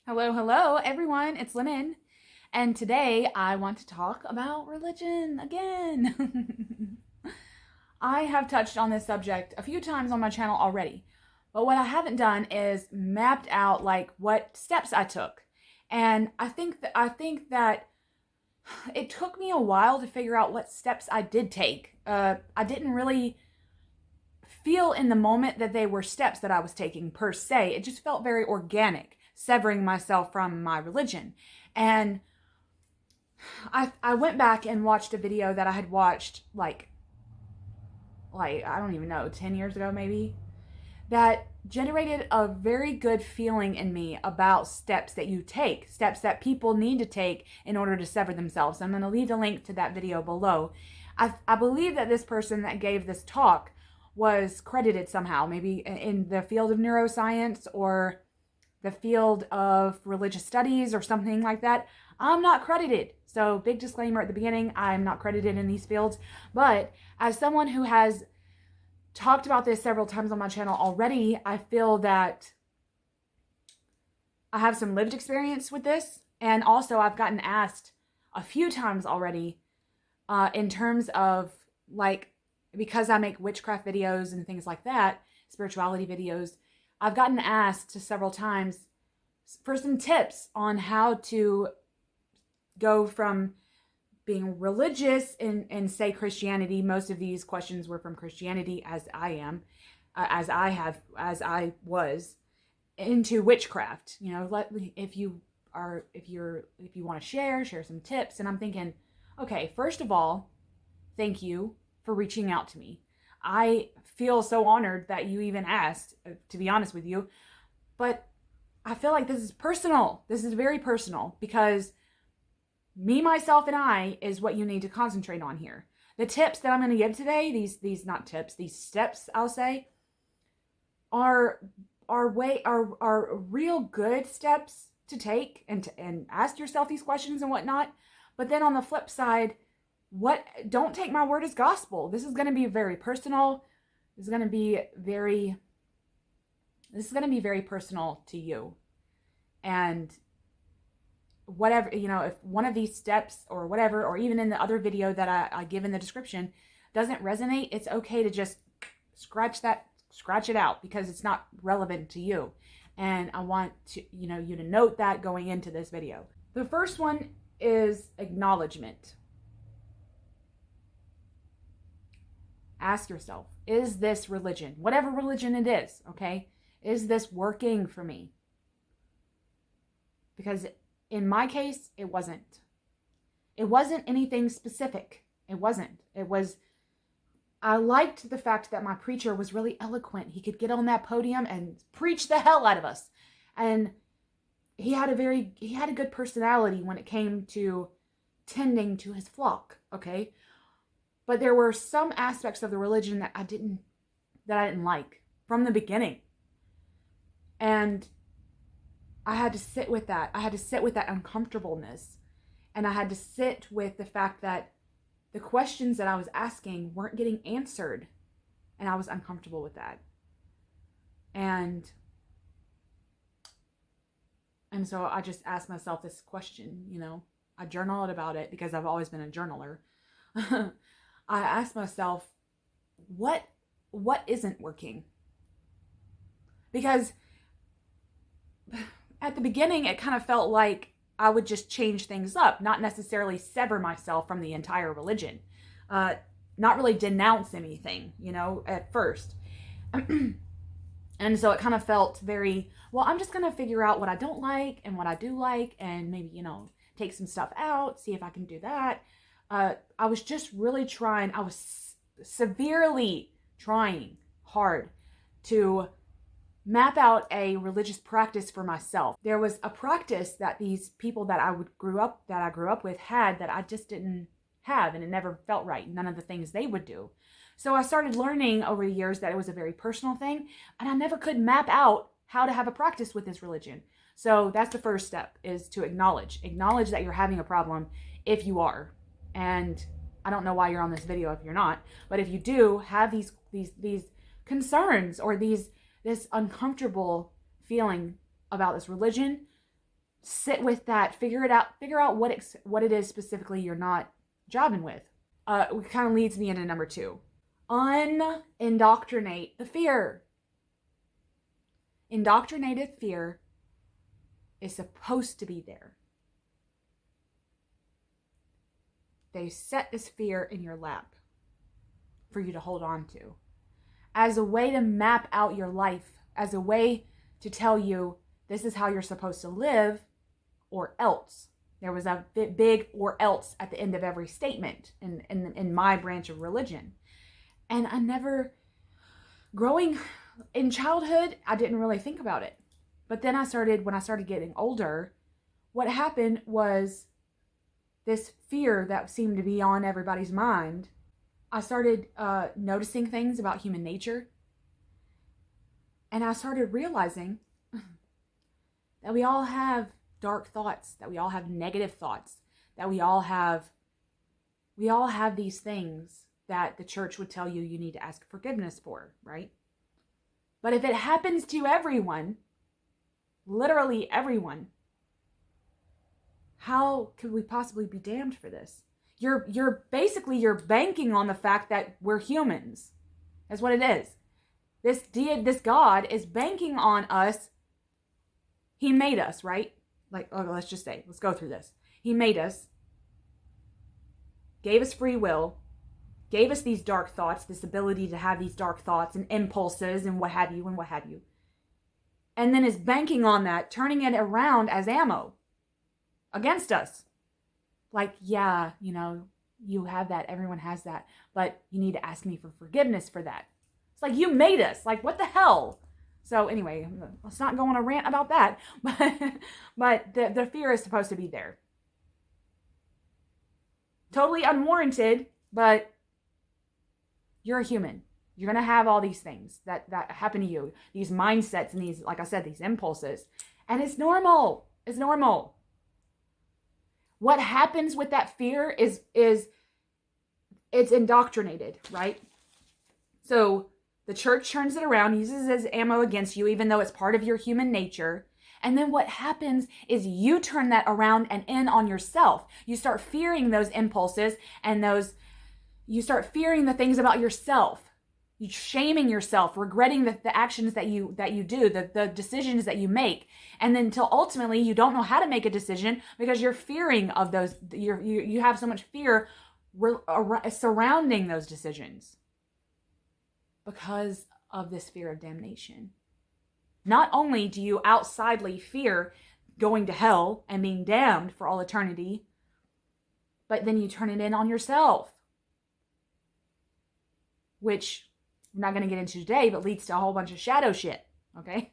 Hello, hello, everyone. It's Lennon. And today I want to talk about religion again. I have touched on this subject a few times on my channel already, but what I haven't done is mapped out like what steps I took. And I think that it took me a while to figure out what steps I did take. I didn't really feel in the moment that they were steps that I was taking per se. It just felt very organic, severing myself from my religion. And I went back and watched a video that I had watched like I don't even know, 10 years ago maybe, that generated a very good feeling in me about steps that you take, steps that people need to take in order to sever themselves. I'm going to leave the link to that video below. I believe that this person that gave this talk was credited somehow, maybe in the field of neuroscience or the field of religious studies or something like that. I'm not credited. So big disclaimer at the beginning, I'm not credited in these fields. But as someone who has talked about this several times on my channel already, I feel that I have some lived experience with this. And also I've gotten asked a few times already in terms of like, because I make witchcraft videos and things like that, spirituality videos, I've gotten asked several times for some tips on how to go from being religious in say Christianity. Most of these questions were from Christianity, as I was, into witchcraft. You know, if you want to share some tips. And I'm thinking, okay, first of all, thank you for reaching out to me. I feel so honored that you even asked, to be honest with you. But I feel like this is personal. This is very personal because me, myself, and I is what you need to concentrate on here. The tips that I'm going to give today, these not tips, these steps, I'll say, are real good steps to take and ask yourself these questions and whatnot. But then on the flip side, don't take my word as gospel. This is going to be very personal. This is going to be very personal to you. And whatever, you know, if one of these steps or whatever, or even in the other video that I give in the description doesn't resonate, it's okay to just scratch it out because it's not relevant to you. And I want to, you to note that going into this video. The first one is acknowledgement. Ask yourself, is this religion, whatever religion it is, okay? Is this working for me? Because in my case, it wasn't. It wasn't anything specific. It wasn't. I liked the fact that my preacher was really eloquent. He could get on that podium and preach the hell out of us. And he had a good personality when it came to tending to his flock, okay? But there were some aspects of the religion that I didn't like from the beginning. And I had to sit with that. I had to sit with that uncomfortableness. And I had to sit with the fact that the questions that I was asking weren't getting answered. And I was uncomfortable with that. And so I just asked myself this question, I journaled about it because I've always been a journaler. I asked myself, what isn't working? Because at the beginning, it kind of felt like I would just change things up, not necessarily sever myself from the entire religion, not really denounce anything, at first. And so it kind of felt very, well, I'm just going to figure out what I don't like and what I do like, and maybe, take some stuff out, see if I can do that. I was just really trying, I was severely trying hard to map out a religious practice for myself. There was a practice that these people that I grew up with had that I just didn't have, and it never felt right. None of the things they would do. So I started learning over the years that it was a very personal thing, and I never could map out how to have a practice with this religion. So that's the first step, is to acknowledge that you're having a problem if you are. And I don't know why you're on this video if you're not, but if you do have these concerns or this uncomfortable feeling about this religion, sit with that, figure out what it is specifically you're not jobbing with. It kind of leads me into number 2. Indoctrinate the fear. Indoctrinated fear is supposed to be there. They set this fear in your lap for you to hold on to as a way to map out your life, as a way to tell you this is how you're supposed to live, or else. There was a big or else at the end of every statement in my branch of religion. And I never, growing in childhood, I didn't really think about it. But then when I started getting older, what happened was this fear that seemed to be on everybody's mind. I started noticing things about human nature. And I started realizing that we all have dark thoughts, that we all have negative thoughts, that we all have these things that the church would tell you need to ask forgiveness for, right? But if it happens to everyone, literally everyone, how could we possibly be damned for this? You're banking on the fact that we're humans. That's what it is. This God is banking on us. He made us, right? Let's go through this. He made us, gave us free will, gave us these dark thoughts, this ability to have these dark thoughts and impulses and what have you. And then is banking on that, turning it around as ammo against us. Like, yeah, you have that, everyone has that, but you need to ask me for forgiveness for that. It's like, you made us. Like, what the hell? So anyway, let's not go on a rant about that, but the fear is supposed to be there. Totally unwarranted, but you're a human. You're going to have all these things that happen to you, these mindsets and these, like I said, these impulses. And it's normal. It's normal. What happens with that fear is it's indoctrinated, right? So the church turns it around, uses it as ammo against you, even though it's part of your human nature. And then what happens is you turn that around and in on yourself. You start fearing those impulses and you start fearing the things about yourself. You're shaming yourself, regretting the actions that you do, the decisions that you make. And then until ultimately you don't know how to make a decision because you're fearing of those, you have so much fear surrounding those decisions. Because of this fear of damnation. Not only do you outsidely fear going to hell and being damned for all eternity, but then you turn it in on yourself. Which I'm not going to get into today, but leads to a whole bunch of shadow shit, okay?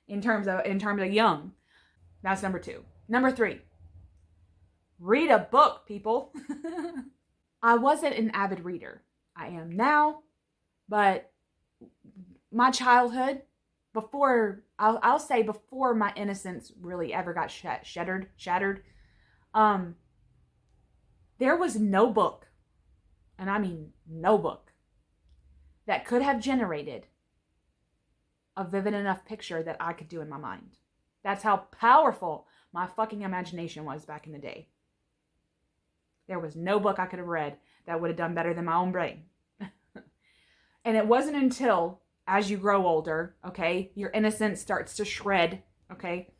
in terms of young. That's number 2. Number 3. Read a book, people. I wasn't an avid reader. I am now. But my childhood, I'll say before my innocence really ever got shattered, there was no book, and I mean no book, that could have generated a vivid enough picture that I could do in my mind. That's how powerful my fucking imagination was back in the day. There was no book I could have read that would have done better than my own brain. And it wasn't until, as you grow older, okay, your innocence starts to shred, okay?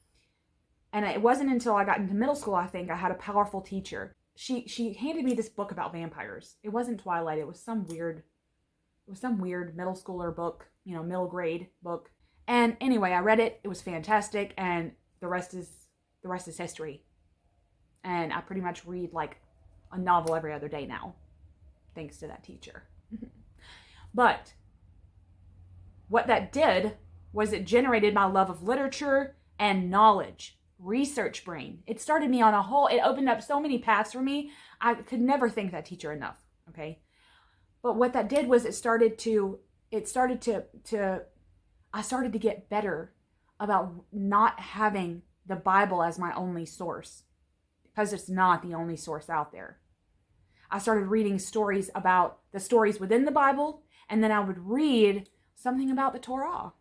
And it wasn't until I got into middle school, I think, I had a powerful teacher. She handed me this book about vampires. It wasn't Twilight. It was some weird middle schooler book, middle grade book. And anyway, I read it. It was fantastic. And the rest is history. And I pretty much read like a novel every other day now, thanks to that teacher. But what that did was it generated my love of literature and knowledge, research brain. It started me on it opened up so many paths for me. I could never thank that teacher enough, okay? But what that did was I started to get better about not having the Bible as my only source, because it's not the only source out there. I started reading stories about the stories within the Bible, and then I would read something about the Torah.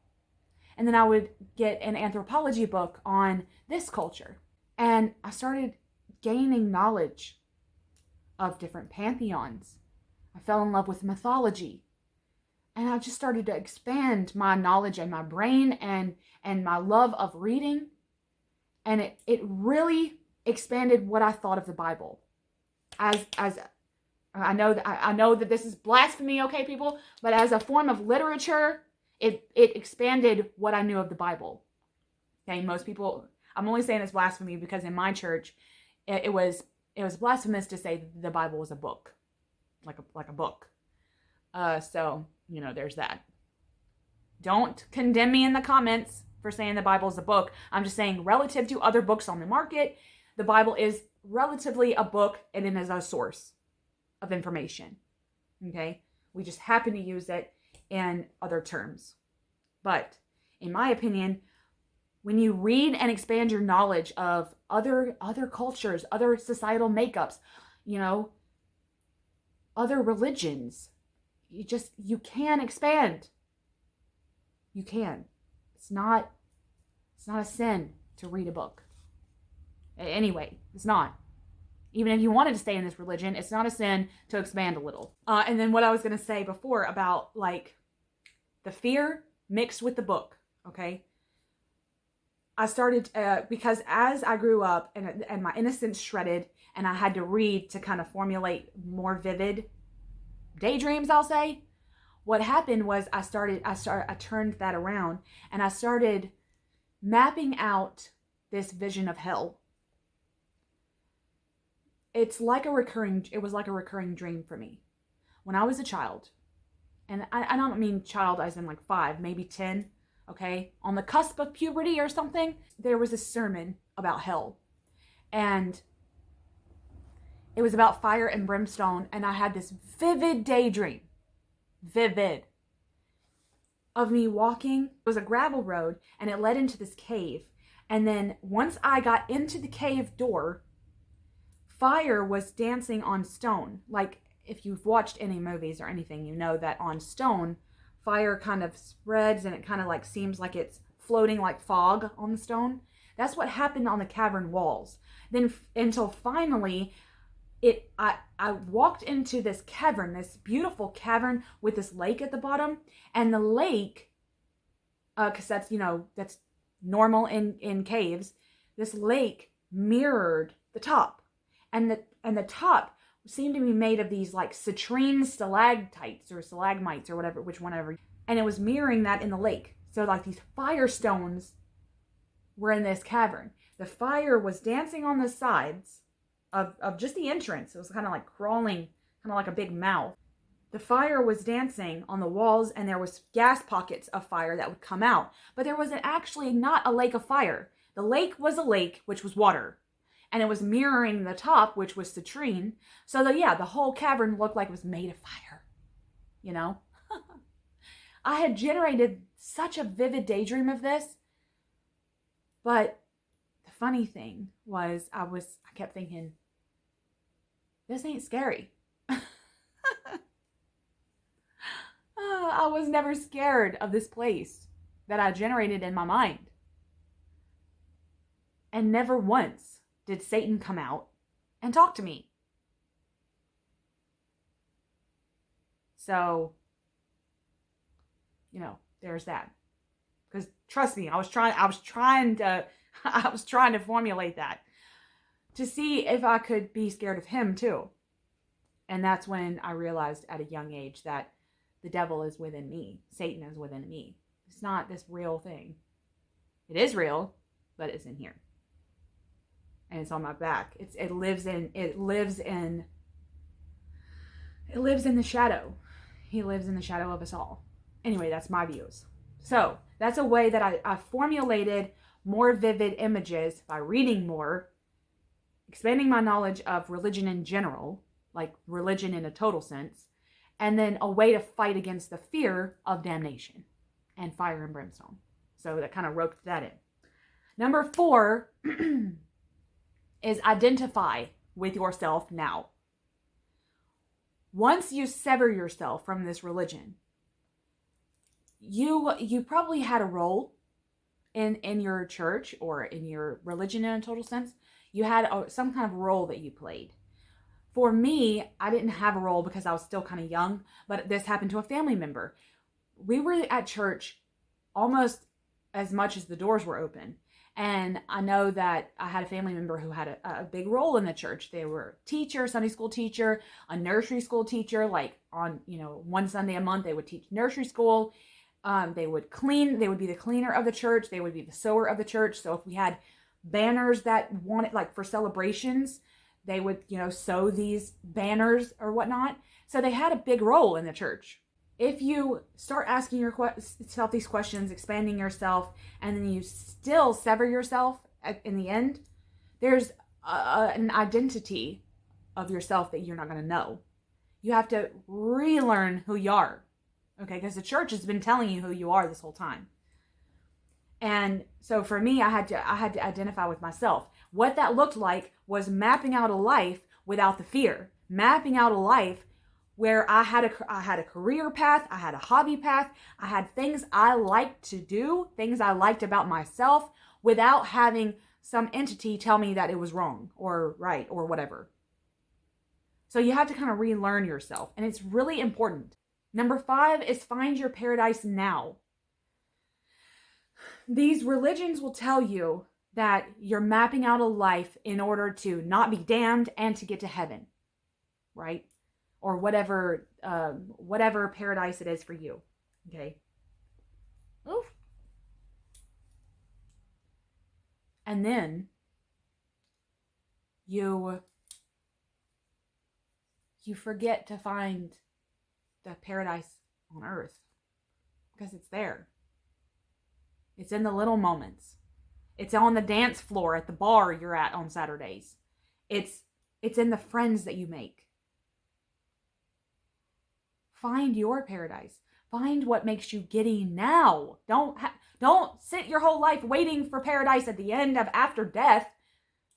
And then I would get an anthropology book on this culture. And I started gaining knowledge of different pantheons. I fell in love with mythology. And I just started to expand my knowledge and my brain and my love of reading. And it really expanded what I thought of the Bible. As I know that this is blasphemy, okay, people, but as a form of literature, it expanded what I knew of the Bible. Okay, most people, I'm only saying it's blasphemy because in my church, it was blasphemous to say the Bible was a book, like a book. So there's that. Don't condemn me in the comments for saying the Bible is a book. I'm just saying, relative to other books on the market, the Bible is relatively a book, and it is a source of information. Okay, we just happen to use it in other terms. But in my opinion, when you read and expand your knowledge of other cultures, other societal makeups, other religions, you can expand. You can. It's not a sin to read a book. Anyway, it's not. Even if you wanted to stay in this religion, it's not a sin to expand a little. And then what I was going to say before about like the fear mixed with the book, okay? I started, because as I grew up and my innocence shredded and I had to read to kind of formulate more vivid daydreams, I'll say, what happened was I turned that around and I started mapping out this vision of hell. It was like a recurring dream for me. When I was a child, and I don't mean child as in like 5, maybe 10, okay? On the cusp of puberty or something, there was a sermon about hell. And it was about fire and brimstone, and I had this vivid daydream. Vivid. Of me walking. It was a gravel road, and it led into this cave. And then once I got into the cave door, fire was dancing on stone. Like, if you've watched any movies or anything, you know that on stone, fire kind of spreads and it kind of like seems like it's floating like fog on the stone. That's what happened on the cavern walls. Then until finally, I walked into this cavern, this beautiful cavern with this lake at the bottom. And the lake, because that's normal in caves, this lake mirrored the top. And the top seemed to be made of these like citrine stalactites or stalagmites or whatever. And it was mirroring that in the lake. So like these firestones were in this cavern. The fire was dancing on the sides of just the entrance. It was kind of like crawling, kind of like a big mouth. The fire was dancing on the walls, and there was gas pockets of fire that would come out. But there was actually not a lake of fire. The lake was a lake, which was water. And it was mirroring the top, which was citrine. So the whole cavern looked like it was made of fire. I had generated such a vivid daydream of this. But the funny thing was I kept thinking, this ain't scary. I was never scared of this place that I generated in my mind. And never once did Satan come out and talk to me. So, there's that. Because trust me, I was trying to formulate that to see if I could be scared of him too. And that's when I realized at a young age that the devil is within me. Satan is within me. It's not this real thing. It is real, but it's in here. And it's on my back. It lives in the shadow. He lives in the shadow of us all. Anyway, that's my views. So that's a way that I formulated more vivid images by reading more, expanding my knowledge of religion in general, like religion in a total sense, and then a way to fight against the fear of damnation and fire and brimstone. So that kind of roped that in. Number 4 is identify with yourself now. Once you sever yourself from this religion, you probably had a role in your church or in your religion in a total sense, you had some kind of role that you played. For me, I didn't have a role because I was still kind of young, but this happened to a family member. We were at church almost as much as the doors were open. And I know that I had a family member who had a big role in the church. They were a teacher, Sunday school teacher, a nursery school teacher. Like on, one Sunday a month, they would teach nursery school. They would clean. They would be the cleaner of the church. They would be the sewer of the church. So if we had banners that wanted, like for celebrations, they would, sew these banners or whatnot. So they had a big role in the church. If you start asking yourself these questions, expanding yourself, and then you still sever yourself in the end, there's an identity of yourself that you're not going to know. You have to relearn who you are, okay? Because the church has been telling you who you are this whole time. And so for me, I had to identify with myself. What that looked like was mapping out a life without the fear, mapping out a life where I had a career path, I had a hobby path, I had things I liked to do, things I liked about myself, without having some entity tell me that it was wrong or right or whatever. So you have to kind of relearn yourself, and it's really important. Number 5 is find your paradise now. These religions will tell you that you're mapping out a life in order to not be damned and to get to heaven, right? Or whatever paradise it is for you, okay? Oof. And then you forget to find the paradise on earth because it's there. It's in the little moments. It's on the dance floor at the bar you're at on Saturdays. It's in the friends that you make. Find your paradise. Find what makes you giddy now. Don't sit your whole life waiting for paradise at the end of after death.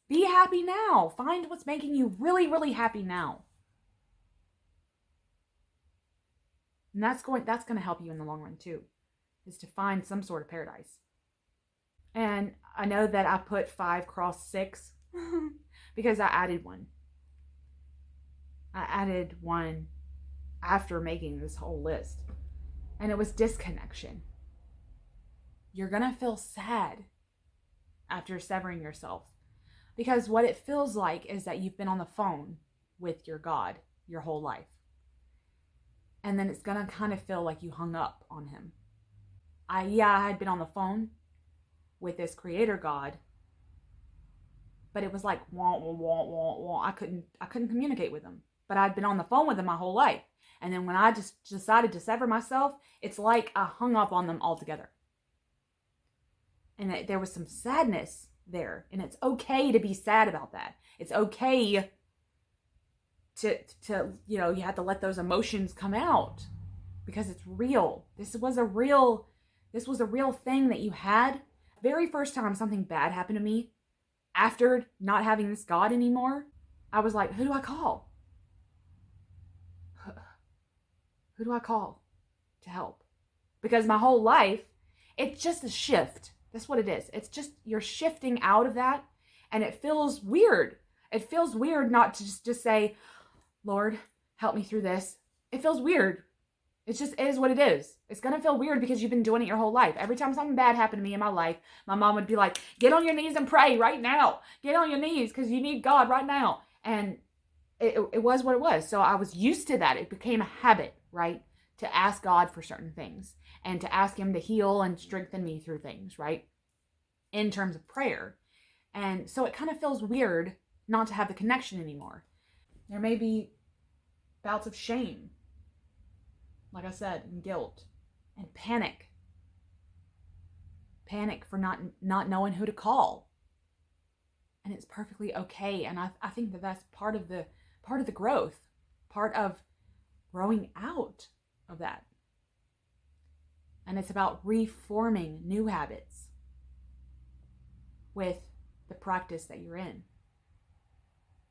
Be happy now. Find what's making you really, really happy now. And that's going to help you in the long run too, is to find some sort of paradise. And I know that I put 5 cross 6 because I added one. I added one after making this whole list. And it was disconnection. You're going to feel sad after severing yourself. Because what it feels like is that you've been on the phone with your God your whole life. And then it's going to kind of feel like you hung up on him. I had been on the phone with this creator God, but it was like, wah, wah, wah, wah, wah. I couldn't communicate with him, but I'd been on the phone with him my whole life. And then when I just decided to sever myself, it's like I hung up on them altogether. And there was some sadness there, and it's okay to be sad about that. It's okay to you have to let those emotions come out because it's real. This was a real thing that you had. Very first time something bad happened to me, after not having this God anymore, I was like, who do I call? Who do I call to help? Because my whole life, it's just a shift. That's what it is. It's just, you're shifting out of that, and it feels weird. It feels weird not to just say, Lord, help me through this. It feels weird. It just is what it is. It's going to feel weird because you've been doing it your whole life. Every time something bad happened to me in my life, my mom would be like, get on your knees and pray right now. Get on your knees because you need God right now. And it was what it was. So I was used to that. It became a habit, right? To ask God for certain things and to ask him to heal and strengthen me through things, right? In terms of prayer. And so it kind of feels weird not to have the connection anymore. There may be bouts of shame, like I said, and guilt and panic. Panic for not knowing who to call. And it's perfectly okay. And I think that that's part of the growth, part of growing out of that. And it's about reforming new habits with the practice that you're in.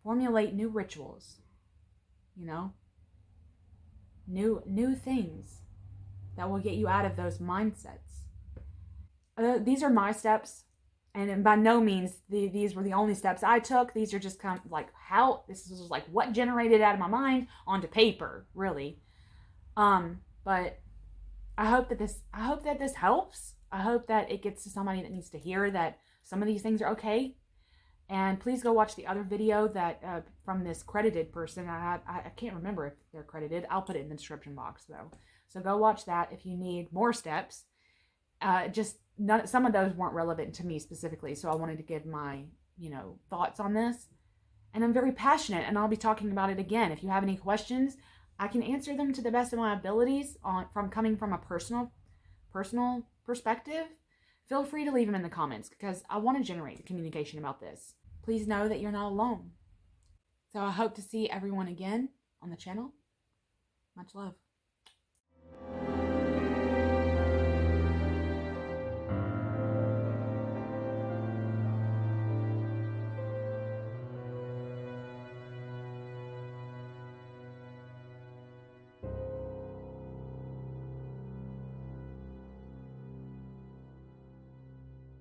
Formulate new rituals, new things that will get you out of those mindsets. these are my steps. And by no means these were the only steps I took. These are just kind of like how this is like what generated out of my mind onto paper, really. But I hope that this helps. I hope that it gets to somebody that needs to hear that some of these things are okay. And please go watch the other video that from this credited person. I can't remember if they're credited. I'll put it in the description box though. So go watch that if you need more steps. Some of those weren't relevant to me specifically, so I wanted to give my, thoughts on this. And I'm very passionate, and I'll be talking about it again. If you have any questions, I can answer them to the best of my abilities coming from a personal perspective. Feel free to leave them in the comments because I want to generate the communication about this. Please know that you're not alone. So I hope to see everyone again on the channel. Much love.